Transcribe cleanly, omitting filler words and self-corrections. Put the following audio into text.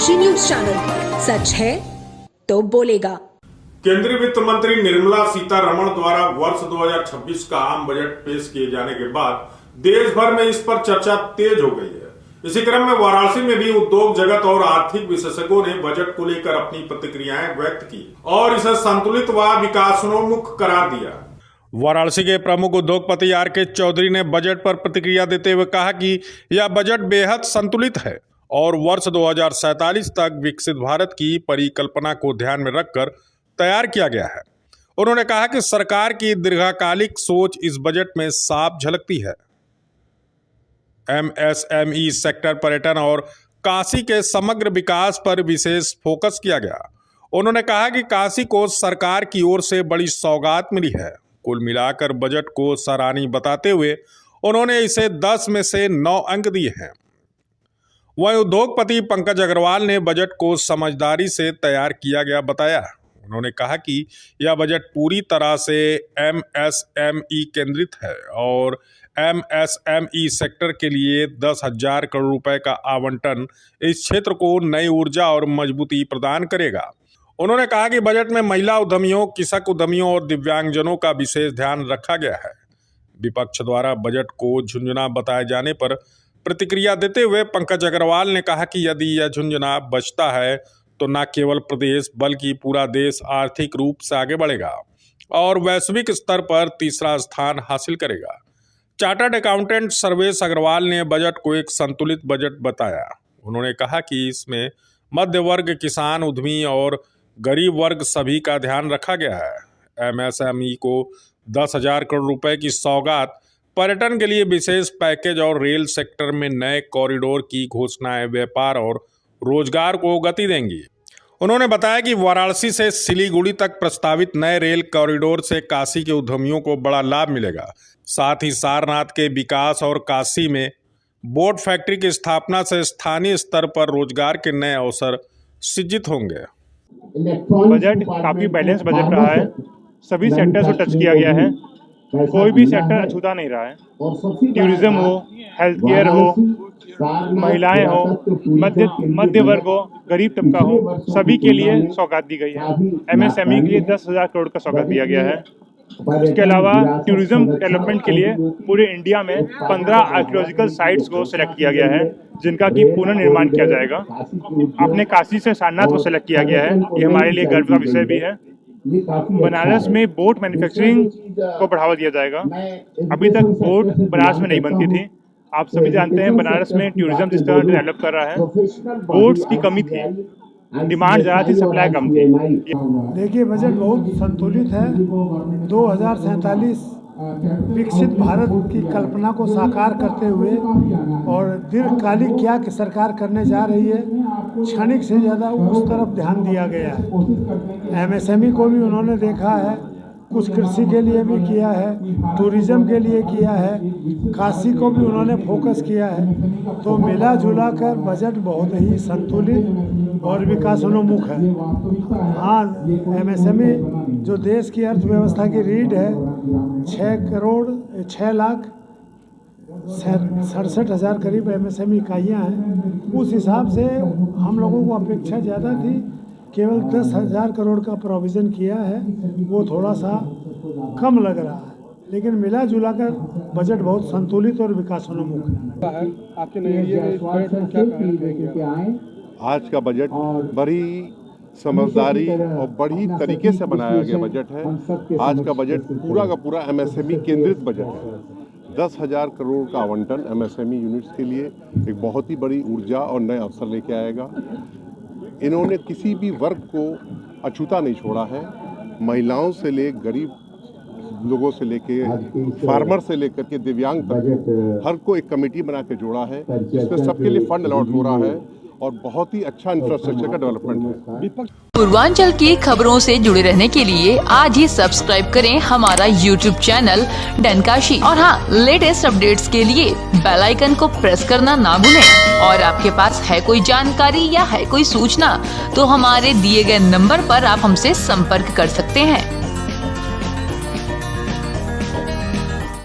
डनकाशी news channel, सच है तो बोलेगा। केंद्रीय वित्त मंत्री निर्मला सीतारमण द्वारा वर्ष 2026 का आम बजट पेश किए जाने के बाद देश भर में इस पर चर्चा तेज हो गई है। इसी क्रम में वाराणसी में भी उद्योग जगत और आर्थिक विशेषज्ञों ने बजट को लेकर अपनी प्रतिक्रियाएं व्यक्त की और इसे संतुलित व विकासोन्मुख करार दिया। वाराणसी के प्रमुख उद्योगपति आर.के. चौधरी ने बजट पर प्रतिक्रिया देते हुए कहा कि यह बजट बेहद संतुलित है और वर्ष 2047 तक विकसित भारत की परिकल्पना को ध्यान में रखकर तैयार किया गया है। उन्होंने कहा कि सरकार की दीर्घकालिक सोच इस बजट में साफ झलकती है। एमएसएमई सेक्टर, पर्यटन और काशी के समग्र विकास पर विशेष फोकस किया गया। उन्होंने कहा कि काशी को सरकार की ओर से बड़ी सौगात मिली है। कुल मिलाकर बजट को सराहनीय बताते हुए उन्होंने इसे 10 में से 9 अंक दिए हैं। वहीं उद्योगपति पंकज अग्रवाल ने बजट को समझदारी से तैयार किया गया बताया। उन्होंने कहा कि यह बजट पूरी तरह से एमएसएमई केंद्रित है और एमएसएमई सेक्टर के लिए 10,000 करोड़ रुपए का आवंटन इस क्षेत्र को नई ऊर्जा और मजबूती प्रदान करेगा। उन्होंने कहा कि बजट में महिला उद्यमियों, कृषक उद्यमियों और दिव्यांगजनों का विशेष ध्यान रखा गया है। विपक्ष द्वारा बजट को झुंझुना बताए जाने पर प्रतिक्रिया देते हुए पंकज अग्रवाल ने कहा कि यदि यह झुंझुना बचता है तो न केवल प्रदेश बल्कि पूरा देश आर्थिक रूप से आगे बढ़ेगा और वैश्विक स्तर पर तीसरा स्थान हासिल करेगा। चार्टर्ड अकाउंटेंट सर्वेश अग्रवाल ने बजट को एक संतुलित बजट बताया। उन्होंने कहा कि इसमें मध्य वर्ग, किसान, उद्यमी और गरीब वर्ग सभी का ध्यान रखा गया है। एमएसएमई को 10,000 करोड़ रुपए की सौगात, पर्यटन के लिए विशेष पैकेज और रेल सेक्टर में नए कॉरिडोर की घोषणाएं व्यापार और रोजगार को गति देंगी। उन्होंने बताया कि वाराणसी से सिलीगुड़ी तक प्रस्तावित नए रेल कॉरिडोर से काशी के उद्यमियों को बड़ा लाभ मिलेगा। साथ ही सारनाथ के विकास और काशी में बोट फैक्ट्री की स्थापना से स्थानीय स्तर पर रोजगार के नए अवसर सृजित होंगे। बजट काफी बैलेंस बजट रहा है। सभी सेक्टर्स को टच किया गया है। कोई भी सेक्टर अछूता नहीं रहा है। टूरिज्म हो, हेल्थ केयर हो, महिलाएं हो, मध्य वर्ग हो, गरीब तबका हो, सभी के लिए सौगात दी गई है। एमएसएमई के लिए 10,000 करोड़ का सौगात दिया गया है। इसके अलावा टूरिज्म डेवलपमेंट के लिए पूरे इंडिया में 15 आर्कियोलॉजिकल साइट्स को सिलेक्ट किया गया है जिनका कि पुनर्निर्माण किया जाएगा। अपने काशी से सारनाथ को सिलेक्ट किया गया है। ये हमारे लिए गर्व का विषय भी है। बनारस में बोट मैन्युफैक्चरिंग को बढ़ावा दिया जाएगा। अभी तक बोट बनारस में नहीं बनती थी। आप सभी जानते हैं बनारस में टूरिज्म जिस तरह डेवलप कर रहा है, बोट्स की कमी थी, डिमांड ज़्यादा थी, सप्लाई कम थी। देखिए, बजट बहुत संतुलित है। 2047 विकसित भारत की कल्पना को साकार करते हुए और दीर्घकालिक क्या कि सरकार करने जा रही है, क्षणिक से ज़्यादा उस तरफ ध्यान दिया गया है। एमएसएमई को भी उन्होंने देखा है, कुछ कृषि के लिए भी किया है, टूरिज्म के लिए किया है, काशी को भी उन्होंने फोकस किया है। तो मिला जुला कर बजट बहुत ही संतुलित और विकासोन्मुख है। हाँ, एमएसएमई जो देश की अर्थव्यवस्था की रीढ़ है, 6,67,000 करीब एमएसएमई इकाइयाँ हैं। उस हिसाब से हम लोगों को अपेक्षा ज़्यादा थी। केवल 10,000 करोड़ का प्रोविज़न किया है, वो थोड़ा सा कम लग रहा है, लेकिन मिला जुला कर बजट बहुत संतुलित और विकासोन्मुख है। आपके नजरिए में क्या कहेंगे? आज का बजट बड़ी समझदारी और बड़ी तरीके से बनाया गया बजट है। आज का बजट पूरा का पूरा एमएसएमई केंद्रित बजट है। 10,000 करोड़ का आवंटन एमएसएमई यूनिट्स के लिए एक बहुत ही बड़ी ऊर्जा और नए अवसर लेके आएगा। इन्होंने किसी भी वर्ग को अछूता नहीं छोड़ा है। महिलाओं से ले गरीब लोगों से लेके फार्मर से लेकर के दिव्यांग तक हर को एक कमेटी बना के जोड़ा है, जिसमें सबके लिए फंड अलॉट हो रहा है और बहुत ही अच्छा इंफ्रास्ट्रक्चर का डेवलपमेंट है। पूर्वांचल की खबरों से जुड़े रहने के लिए आज ही सब्सक्राइब करें हमारा YouTube चैनल डनकाशी और हाँ, लेटेस्ट अपडेट्स के लिए बेल आइकन को प्रेस करना ना भूलें। और आपके पास है कोई जानकारी या है कोई सूचना तो हमारे दिए गए नंबर पर आप हमसे संपर्क कर सकते हैं।